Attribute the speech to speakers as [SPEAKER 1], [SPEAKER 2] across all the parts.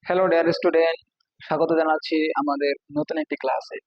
[SPEAKER 1] Hello dear student, স্বাগত জানাচ্ছি আমাদের নতুন একটি ক্লাসে।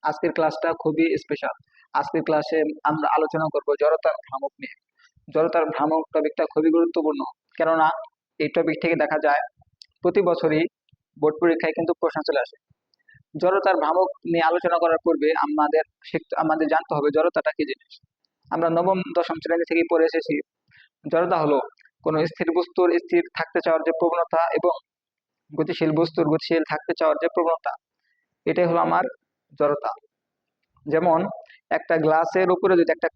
[SPEAKER 1] আজকের ক্লাসটা খুবই স্পেশাল। আজকের ক্লাসে আমরা আলোচনা করব জড়তার ভ্রামক নিয়ে। জড়তার ভ্রামক টপিকটা খুবই গুরুত্বপূর্ণ, কেননা এই টপিক থেকে দেখা যায় প্রতি বছরই বোর্ড পরীক্ষায় কিন্তু প্রশ্ন চলে আসে। জড়তার ভ্রামক নিয়ে আলোচনা করার পূর্বে আমাদের জানতে হবে জড়তাটা কি জিনিস। আমরা নবম দশম শ্রেণী থেকে পড়ে এসেছি, জড়তা হলো কোনো স্থির বস্তুর স্থির থাকতে চাওয়ার যে প্রবণতা এবং গতিশীল বস্তুর গতিশীল থাকতে চাওয়ার যে প্রবণতা, এটাই হলো আমার জড়তা। যেমন একটা গ্লাসের উপরে যদি একটা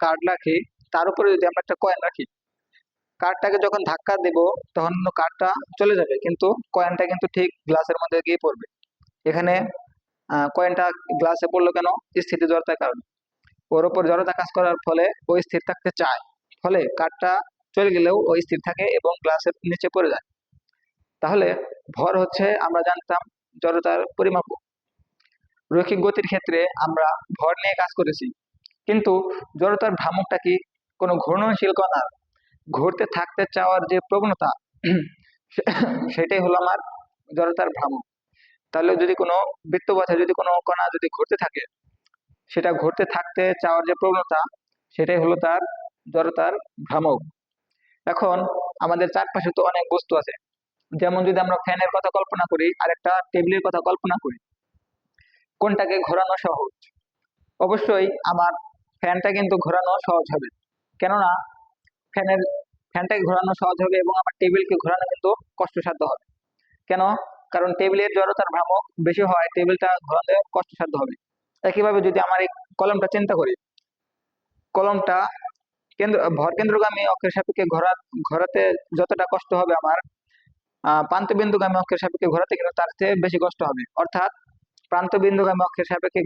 [SPEAKER 1] কার্ড রাখি, তার উপরে যদি আমরা একটা কয়েন রাখি, কার্ডটাকে যখন ধাক্কা দেব তখন কার্ডটা চলে যাবে, কিন্তু কয়েনটা কিন্তু ঠিক গ্লাসের মধ্যে গিয়ে পড়বে। এখানে কয়েনটা গ্লাসে পড়লো কেন? স্থিতি জড়তার কারণে। ওর উপর জড়তা কাজ করার ফলে ও স্থির থাকতে চায়, ফলে কার্ডটা চলে গেলেও ও স্থির থাকে এবং গ্লাসের নিচে পড়ে যায়। তাহলে ভর হচ্ছে, আমরা জানতাম, জড়তার পরিমাপ। রৈখিক গতির ক্ষেত্রে আমরা ভর নিয়ে কাজ করেছি, কিন্তু জড়তার ভ্রামকটা কি? কোনো ঘূর্ণনশীল কণার ঘুরতে থাকতে চাওয়ার যে প্রবণতা, সেটাই হলো আমার জড়তার ভ্রামক। তাহলে যদি কোনো বৃত্তপথে যদি কোনো কণা যদি ঘুরতে থাকে, সেটা ঘুরতে থাকতে চাওয়ার যে প্রবণতা, সেটাই হলো তার জড়তার ভ্রামক। এখন আমাদের চারপাশে তো অনেক বস্তু আছে। যেমন যদি আমরা ফ্যানের কথা কল্পনা করি আর একটা টেবিলের কথা কল্পনা করি, কোনটাকে ঘোরানো সহজ? অবশ্যই আমার ফ্যানটা কিন্তু ঘোরানো সহজ হবে, কেননা ফ্যানের ফ্যানটাকে ঘোরানো সহজ হবে এবং আমার টেবিলকে ঘোরানো কিন্তু কষ্টসাধ্য হবে। কেন? কারণ টেবিলের জড়তার ভ্রামক বেশি হয়, টেবিলটা ঘোরাতে কষ্টসাধ্য হবে। একইভাবে যদি আমার এই কলমটা চিন্তা করি, কলমটা ভর কেন্দ্রগামী অক্ষের সাপেক্ষে ঘোরাতে যতটা কষ্ট হবে আমার, প্রান্তবিন্দুগামী অক্ষের সাপেক্ষে ঘোরাতে কিন্তু তার চেয়ে বেশি কষ্ট হবে। অর্থাৎ প্রান্তবিন্দুগামী অক্ষের সাপেক্ষে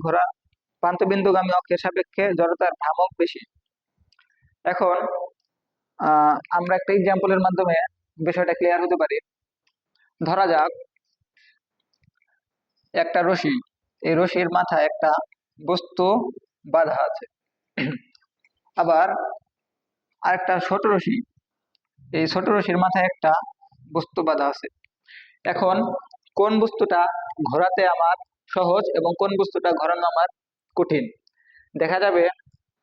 [SPEAKER 1] প্রান্তবিন্দুগামী অক্ষের সাপেক্ষে জড়তার ভ্রামক বেশি। এখন আমরা একটা এক্সাম্পলের মাধ্যমে বিষয়টা ক্লিয়ার হতে পারি। ধরা যাক একটা রশি, এই রশির মাথায় একটা বস্তু বাঁধা আছে। আবার আরেকটা ছোট রশি, এই ছোট রশির মাথায় একটা বস্তু বাঁধা আছে। এখন কোন বস্তুটা ঘোরাতে আমার সহজ এবং কোন বস্তুটা ঘোরানো আমার কঠিন? দেখা যাবে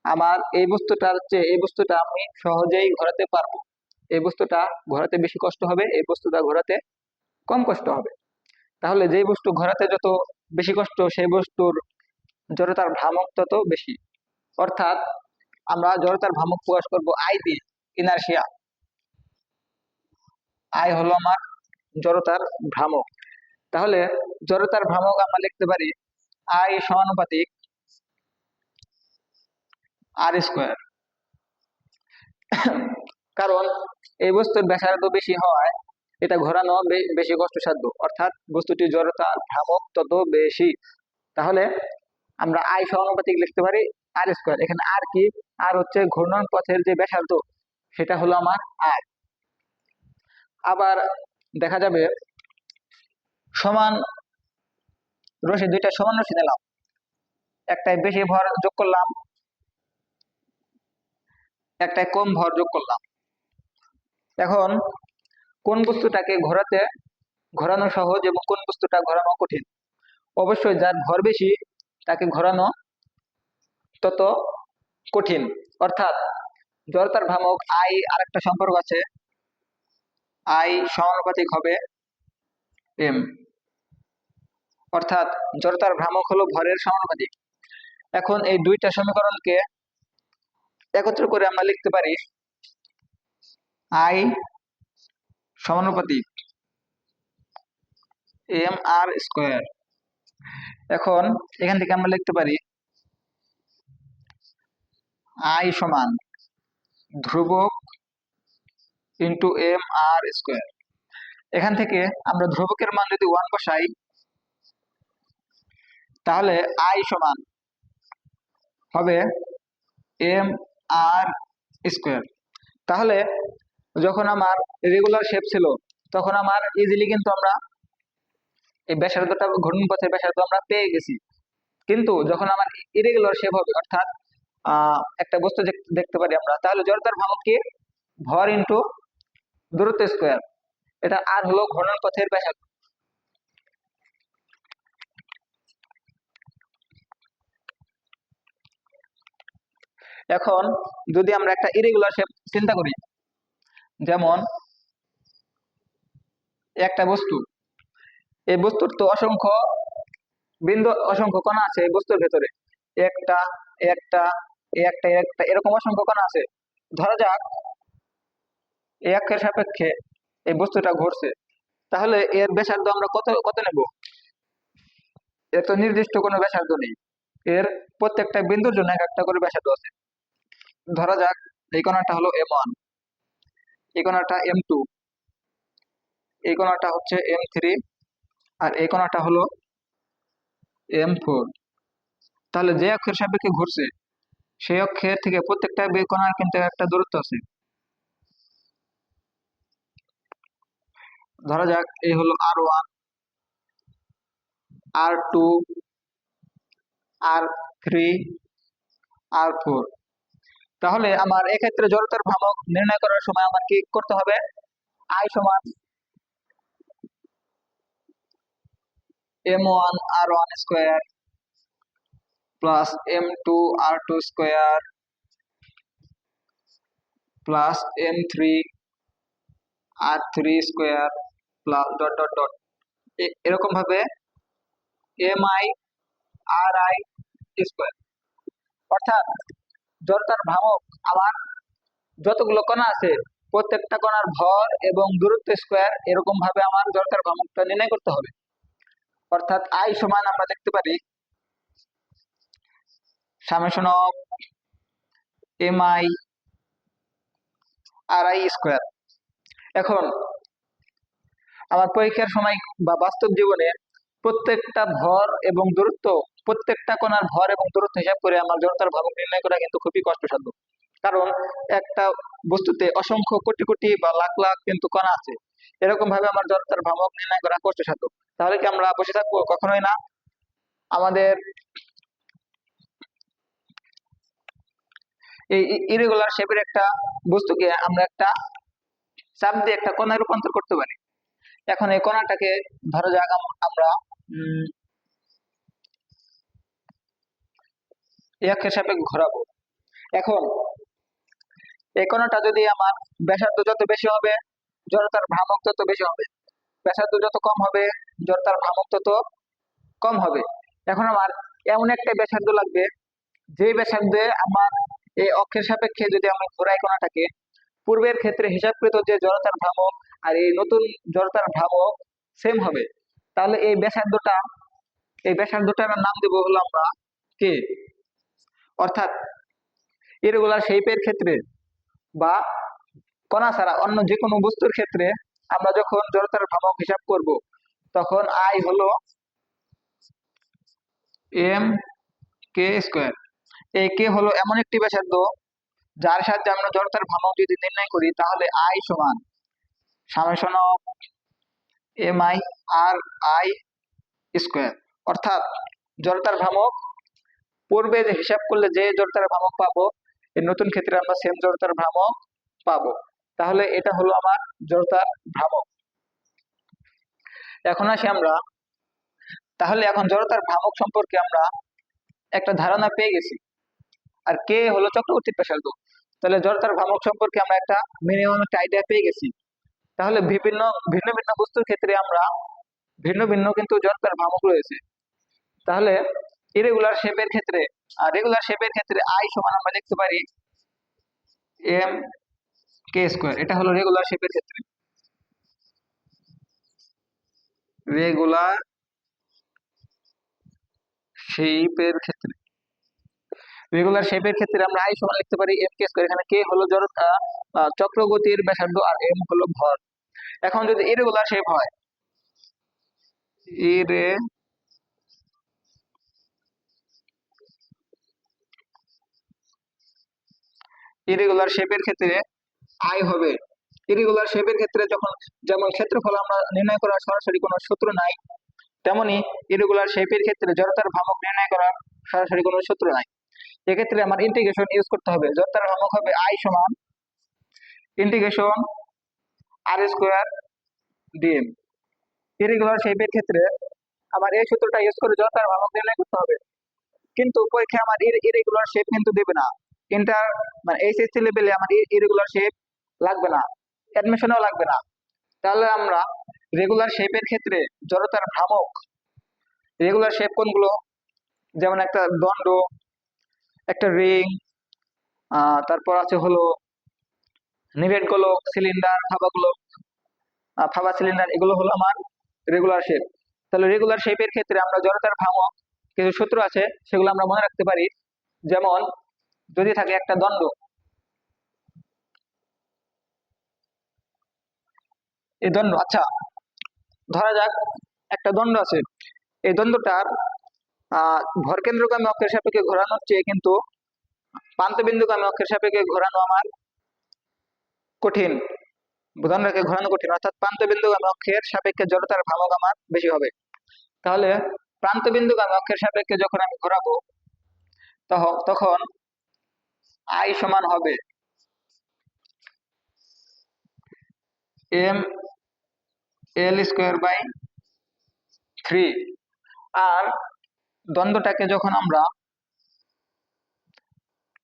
[SPEAKER 1] আমার এই বস্তুটার চেয়ে এই বস্তুটা আমি সহজেই ঘোরাতে পারবো। এই বস্তুটা ঘোরাতে বেশি কষ্ট হবে, এই বস্তুটা ঘোরাতে কম কষ্ট হবে। তাহলে যেই বস্তু ঘোরাতে যত বেশি কষ্ট, সেই বস্তুর জড়তার ভ্রামক তত বেশি। অর্থাৎ আমরা জড়তার ভ্রামক প্রকাশ করব আই দিয়ে, ইনারশিয়া। আই হলো আমার জড়তার ভ্রামক। তাহলে জড়তার ভ্রামক আমরা লিখতে পারি আই সমানুপাতিক আর স্কোয়ার। কারণ এই বস্তুর ব্যাসার্ধ বেশি হওয়ায় এটা ঘোরানো বেশি কষ্টসাধ্য, অর্থাৎ বস্তুটির জড়তার ভ্রামক তত বেশি। তাহলে আমরা আই সমানুপাতিক লিখতে পারি আর স্কোয়ার। এখানে আর কি? আর হচ্ছে ঘূর্ণন পথের যে ব্যাসার্ধ, সেটা হলো আমার আর। আবার দেখা যাবে সমান রশি, দুইটা সমান রশি নিলাম, একটাই বেশি ভর যোগ করলাম, একটাই কম ভর যোগ করলাম। এখন কোন বস্তুটাকে ঘোরানো সহজ এবং কোন বস্তুটা ঘোরানো কঠিন? অবশ্যই যার ভর বেশি তাকে ঘোরানো তত কঠিন। অর্থাৎ জড়তার ভ্রামক আই, আর একটা সম্পর্ক আছে, আই সমানুপাতিক হবে এম। অর্থাৎ জড়তার ভ্রামক হলো ভরের সমানুপাতিক। এখন এই দুইটা সমীকরণকে একত্র করে আমরা লিখতে পারি আই সমানুপাতিক এম আর স্কোয়ার। এখন এখান থেকে আমরা লিখতে পারি আই সমান ধ্রুবক ইন্টু এম আর স্কোয়ার। এখান থেকে আমরা ধ্রুবকের মান যদি 1 বসাই, তাহলে আই সমান হবে এম আর স্কোয়ার। তাহলে যখন আমার রেগুলার শেপ ছিল, তখন আমার ইজিলি কিন্তু আমরা এই ব্যাসার্ধটা, ঘূর্ণন পথের ব্যাসার্ধ আমরা পেয়ে গেছি। কিন্তু যখন আমার ইরেগুলার শেপ হবে, অর্থাৎ একটা বস্তু দেখতে পারি আমরা, তাহলে জড়তার ভ্রামক কি? ভর ইন্টু দূরত্ব স্কোয়ার। এটা আর হলো ঘূর্ণন পথের ব্যাসার্ধ। এখন যদি আমরা একটা ইরেগুলার শেপ চিন্তা করি, যেমন একটা বস্তু, এই বস্তুর তো অসংখ্য বিন্দু, অসংখ্য কণা আছে এই বস্তুর ভেতরে, একটা একটা একটা একটা এরকম অসংখ্য কণা আছে। ধরা যাক এই অক্ষের সাপেক্ষে এই বস্তুটা ঘুরছে, তাহলে এর ব্যাসার্ধ আমরা কত কত নেব? এর তো নির্দিষ্ট কোনো ব্যাসার্ধ নেই, এর প্রত্যেকটা বিন্দুর জন্য এক একটা করে ব্যাসার্ধ আছে। ধরা যাক এই কোণাটা হলো M1, এই কোণাটা M2, এই কোণাটা হচ্ছে M3, আর এই কোণাটা হলো M4। তাহলে যে অক্ষের সাপেক্ষে ঘুরছে সেই অক্ষের থেকে প্রত্যেকটা কোণার কিন্তু একটা দূরত্ব আছে। ধরা যাক এই হলো R1, R2, R3, R4। তাহলে আমার এক্ষেত্রে জড়তার ভ্রামক নির্ণয় করার সময় আমার কি করতে হবে? I সমান M1 R1 square plus M2 R2 square plus M3 R3 square plus dot dot dot, এরকম ভাবে MI RI স্কয়ার। অর্থাৎ জড়তার ভ্রামক আমার যতগুলো কণা আছে প্রত্যেকটা কণার ভর এবং দূরত্ব স্কয়ার, এরকম ভাবে আমার জড়তার ভ্রামকটা নির্ণয় করতে হবে। অর্থাৎ I সমান আমরা দেখতে পারি summation of MI RI square. এখন আমার পরীক্ষার সময় বা বাস্তব জীবনে প্রত্যেকটা ভর এবং দূরত্ব, প্রত্যেকটা কণার ভর এবং দূরত্ব হিসাব করে আমার জড়তার ভ্রামক নির্ণয় করা কিন্তু খুবই কষ্টসাধ্য। কারণ একটা বস্তুতে অসংখ্য কোটি কোটি বা লাখ লাখ কিন্তু কণা আছে, এরকম ভাবে আমার জড়তার ভ্রামক নির্ণয় করা কষ্টসাধ্য। তাহলে কি আমরা বসে থাকবো? কখনোই না। আমাদের এই ইরেগুলার শেপের একটা বস্তুকে আমরা একটা চাপ দিয়ে একটা কণায় রূপান্তর করতে পারি। এখন এই কণাটাকে ধরা যাক আমরা এই অক্ষের সাপেক্ষে ঘোরাবো। এখন এই কণাটা যদি আমার ব্যাসার্ধ যত বেশি হবে জড়তার ভ্রামক তত বেশি হবে, ব্যাসার্ধ যত কম হবে জড়তার ভ্রামক তত কম হবে। এখন আমার এমন একটা ব্যাসার্ধ লাগবে যে ব্যাসার্ধে আমার এই অক্ষের সাপেক্ষে যদি আমি ঘোরাই কণাটাকে, পূর্বের ক্ষেত্রে হিসাবকৃত যে জড়তার ভ্রামক আর এই নতুন জড়তার ভ্রামক সেম হবে। তাহলে এই ব্যাসার্ধটার নাম দেব হলো আমরা কে। অর্থাৎ ইরেগুলার শেপের ক্ষেত্রে বা কণা ছাড়া অন্য যে কোনো বস্তুর ক্ষেত্রে আমরা যখন জড়তার ভ্রামক হিসাব করব তখন I হলো M(k²). এই কে হলো এমন একটি ব্যাসার্ধ যার সাহায্যে আমরা জড়তার ভ্রামক যদি নির্ণয় করি তাহলে I সমান summation of MI RI square. অর্থাৎ জড়তার ভ্রামক পূর্বে যে হিসাব করলে যে জড়তার ভ্রামক পাবো এর নতুন ক্ষেত্রে আমরা সেম জড়তার ভ্রামক পাবো। তাহলে এটা হলো আমার জড়তার ভ্রামক। এখন আসি আমরা, তাহলে এখন জড়তার ভ্রামক সম্পর্কে আমরা একটা ধারণা পেয়ে গেছি, আর কে হলো চক্রবর্তীর ব্যাসার্ধ। তাহলে জড়তার ভ্রামক সম্পর্কে আমরা একটা মিনিমাম একটা আইডিয়া পেয়ে গেছি। তাহলে ভিন্ন ভিন্ন বস্তুর ক্ষেত্রে আমরা ভিন্ন ভিন্ন কিন্তু জড়তার ভ্রামক রয়েছে। তাহলে ইরেগুলার শেপের ক্ষেত্রে আর রেগুলার শেপের ক্ষেত্রে I সমান আমরা লিখতে পারি M(k²). এটা হলো রেগুলার শেপের ক্ষেত্রে। রেগুলার শেপের ক্ষেত্রে আমরা I সমান লিখতে পারি M(k²). এখানে কে হলো জড়তা চক্রগতির ব্যাসার্ধ আর M হলো ভর। এখন যদি ইরেগুলার শেপ হয়, ইরেগুলার শেপের ক্ষেত্রে I হবে, ইরেগুলার শেপের ক্ষেত্রে যখন যেমন ক্ষেত্রফল আমরা নির্ণয় করার সরাসরি কোনো সূত্র নাই, তেমনি ইরেগুলার শেপের ক্ষেত্রে জড়তার ভ্রামক নির্ণয় করার সরাসরি কোনো সূত্র নাই। এক্ষেত্রে আমার ইন্টিগ্রেশন ইউজ করতে হবে। জড়তার ভ্রামক হবে I সমান ইন্টিগ্রেশন R² ডিএম। ইরেগুলার শেপের ক্ষেত্রে আমার এই সূত্রটা ইউজ করে জড়তার ভ্রামক নির্ণয় করতে হবে, কিন্তু পরীক্ষায় আমার ইরেগুলার শেপ কিন্তু দেবে না। ইন্টার মানে এইচএসসি লেভেলে আমার ইরেগুলার শেপ লাগবে না, অ্যাডমিশনেও লাগবে না। তাহলে আমরা রেগুলার শেপের ক্ষেত্রে জড়তার ভ্রামক, রেগুলার শেপ কোনগুলো, যেমন একটা দণ্ড, একটা রিং, তারপর আছে হলো নিরেট গোলক, সিলিন্ডার, ফাঁপা গোলক, ফাঁপা সিলিন্ডার, এগুলো হলো আমার রেগুলার শেপ। তাহলে রেগুলার শেপের ক্ষেত্রে আমরা জড়তার ভ্রামক কিছু সূত্র আছে, সেগুলো আমরা মনে রাখতে পারি। যেমন যদি থাকে একটা দণ্ড, এই দণ্ড, আচ্ছা ধরা যাক একটা দণ্ড আছে, এই দণ্ডটার ভরকেন্দ্রগামী অক্ষের সাপেক্ষে ঘোরানোর চেয়ে কিন্তু প্রান্তবিন্দুগামী অক্ষের সাপেক্ষে ঘোরানো আমার কঠিন, দণ্ডকে ঘোরানো কঠিন, অর্থাৎ প্রান্তবিন্দুগামী অক্ষের সাপেক্ষে জড়তার ভ্রামক আমার বেশি হবে। তাহলে প্রান্তবিন্দুগামী অক্ষের সাপেক্ষে যখন আমি ঘোরাবো তখন আই সমান হবে এম এল স্কোয়ার বাই 3। আর দ্বন্দ্বটাকে যখন আমরা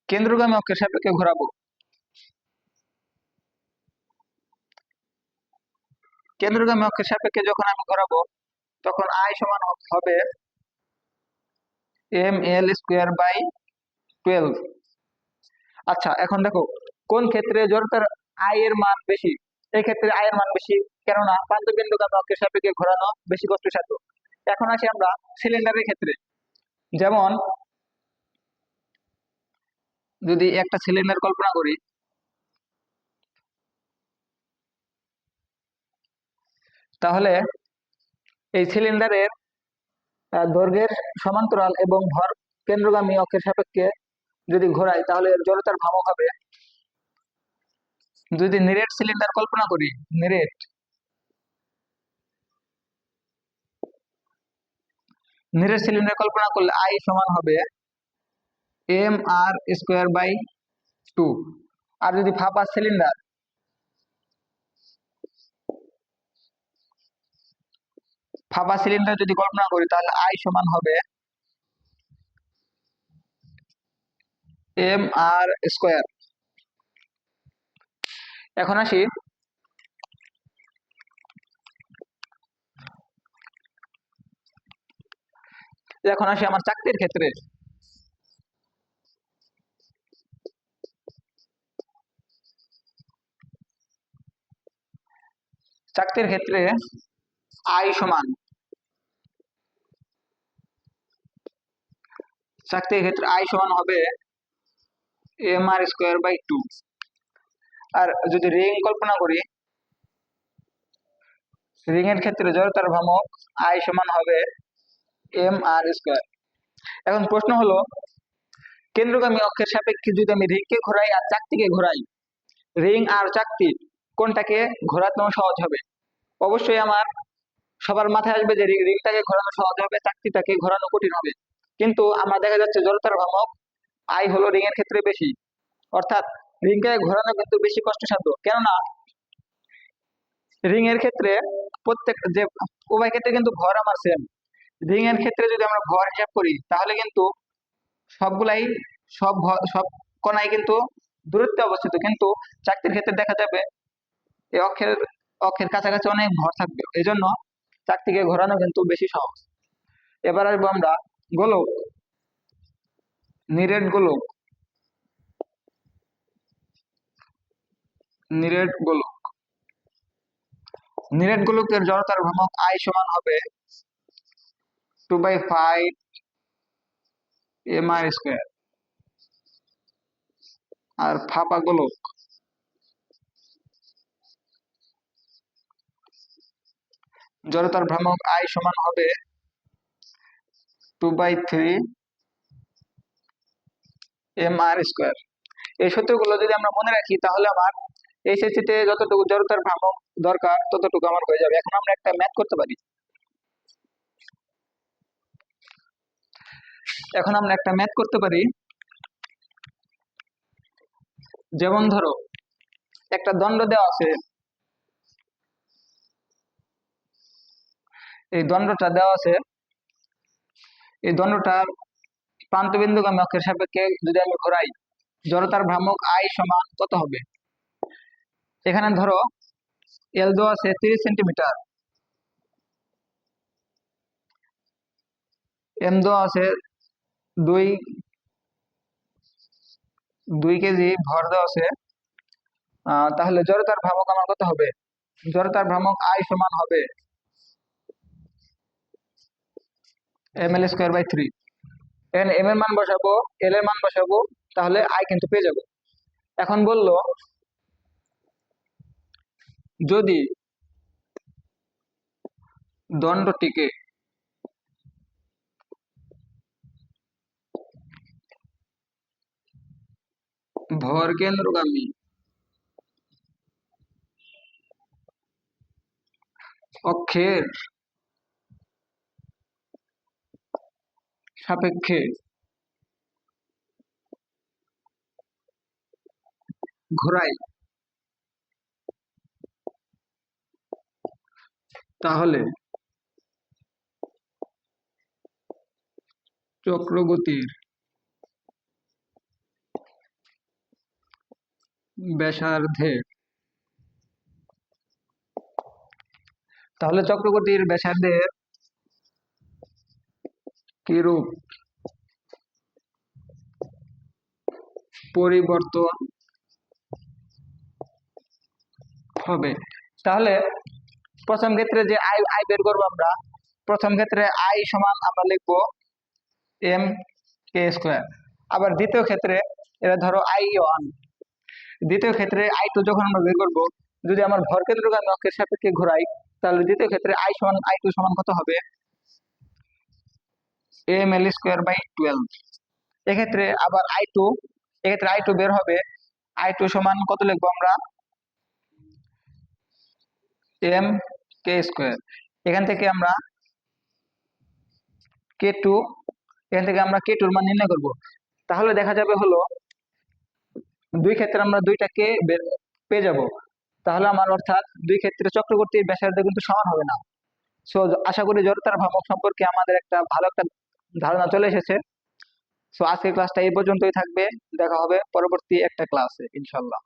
[SPEAKER 1] কেন্দ্রগামী অক্ষের সাপেক্ষে ঘোরাবো, কেন্দ্রগামী অক্ষের সাপেক্ষে যখন আমি ঘোরাবো তখন আই সমান হবে এম এল স্কোয়ার বাই 12। আচ্ছা এখন দেখো কোন ক্ষেত্রে জড়তার আই এর মান বেশি। এই ক্ষেত্রে আই এর মান বেশি, কেননা প্রান্তবিন্দুগামী অক্ষের সাপেক্ষে ঘোরানো বেশি কষ্টসাধ্য। এখন আসি আমরা সিলিন্ডারের ক্ষেত্রে। যেমন যদি একটা সিলিন্ডার কল্পনা করি, তাহলে এই সিলিন্ডারের দৈর্ঘ্যের সমান্তরাল এবং ভর কেন্দ্রগামী অক্ষের সাপেক্ষে যদি ঘোরাই তাহলে এর জড়তার ভ্রামক হবে, যদি নিরেট সিলিন্ডার কল্পনা করি, নিরেট নিরেট সিলিন্ডার কল্পনা করলে আই সমান হবে এম আর স্কোয়ার বাই 2। আর যদি ফাঁপা সিলিন্ডার, ফাঁপা সিলিন্ডার যদি কল্পনা করি তাহলে আই সমান হবে এম আর স্কোয়ার। এখন আসি আমার চাকতির ক্ষেত্রে। চাকতির ক্ষেত্রে আই সমান, চাকতির ক্ষেত্রে আই সমান হবে এম আর স্কোয়ার বাই 2। আর যদি রিং কল্পনা করি, রিং এর ক্ষেত্রে জড়তার ভ্রামক আই সমান হবে এম আর স্কোয়ার। এখন প্রশ্ন হলো, কেন্দ্রগামী অক্ষের সাপেক্ষে যদি আমি রিংকে ঘোরাই আর চাকতিকে ঘোরাই, রিং আর চাকতি কোনটাকে ঘোরানো সহজ হবে? অবশ্যই আমার সবার মাথায় আসবে যে রিংটাকে ঘোরানো সহজ হবে, চাকতিটাকে ঘোরানো কঠিন হবে। কিন্তু আমার দেখা যাচ্ছে জড়তার ভ্রামক আই হলো রিং এর ক্ষেত্রে বেশি, অর্থাৎ রিংকে ঘোরানো কিন্তু বেশি কষ্টসাধ্য। কেননা রিং এর ক্ষেত্রে প্রত্যেক যে উভয় ক্ষেত্রে কিন্তু ভর আমার সেম। রিং এর ক্ষেত্রে যদি আমরা ভর হিসাব করি তাহলে কিন্তু সবগুলাই সব কোণায় কিন্তু দূরত্বে অবস্থিত, কিন্তু চাকতির ক্ষেত্রে দেখা যাবে এই অক্ষের অক্ষের কাছাকাছি অনেক ভর থাকবে, এই জন্য চাকতিকে ঘোরানো কিন্তু বেশি সহজ। এবার আসবো আমরা গোলক, নিরেট গোলক, নিরেট গোলক, নিরেট গোলকের জড়তার ভ্রামক আই সমান হবে 2/5 এম আর স্কোয়ার। আর ফাঁপা গোলক, জড়তার ভ্রামক আই সমান হবে 2/3 এম আর স্কোয়ার। এই সূত্রগুলো যদি আমরা মনে রাখি তাহলে আমার এইচএসসি তে যতটুকু জড়তার ভ্রামক দরকার ততটুকু আমার হয়ে যাবে। এখন আমরা একটা ম্যাথ করতে পারি। যেমন ধরো একটা দণ্ড দেওয়া আছে, এই দণ্ডটা দেওয়া আছে, এই দণ্ডটার প্রান্তবিন্দুগামী অক্ষের সাপেক্ষে যদি আমি ঘোরাই, জড়তার ভ্রামক আই সমান কত হবে? এখানে ধরো এল দেওয়া আছে 30 সেন্টিমিটার, এম দেওয়া আছে দুই 2 কেজি, ভর দেওয়া আছে। তাহলে জড়তার ভ্রামক আমার কত হবে? জড়তার ভ্রামক আই সমান হবে ml²/3। এখানে এম এর মান বসাবো, এল এর মান বসাবো, তাহলে আই কিন্তু পেয়ে যাবো। এখন বললো যদি দণ্ডটিকে ভর কেন্দ্রগামী অক্ষের সাপেক্ষে ঘোরাই, তাহলে চক্রগতির ব্যাসার্ধের কিরূপ পরিবর্তন হবে? তাহলে প্রথম ক্ষেত্রে যে আই আই বের করবো আমরা, প্রথম ক্ষেত্রে আই সমান আমরা লিখবো mk²। আবার দ্বিতীয় ক্ষেত্রে এটা ধরো I1, দ্বিতীয় ক্ষেত্রে I2 যখন আমরা বের করবো, যদি আমার ভর কেন্দ্রগামী অক্ষের সাপেক্ষে ঘোরাই, তাহলে দ্বিতীয় ক্ষেত্রে I2 সমান কত হবে? ml²/12। এক্ষেত্রে আবার এক্ষেত্রে I2 বের হবে, I2 সমান কত লিখবো আমরা? mk²। এখান থেকে আমরা k2, এখান থেকে আমরা k2 এর মান নির্ণয় করব। তাহলে দেখা যাবে হলো দুই ক্ষেত্রে আমরা দুইটাকে পেয়ে যাব। তাহলে আমার অর্থাৎ দুই ক্ষেত্রে চক্রবর্তীর ব্যাসার্ধ কিন্তু সমান হবে না। সো আশা করি জড়তার ভ্রামক সম্পর্কে আমাদের একটা ভালো একটা ধারণা চলে এসেছে। সো আজকের ক্লাসটা এই পর্যন্তই থাকবে, দেখা হবে পরবর্তী একটা ক্লাসে ইনশাল্লাহ।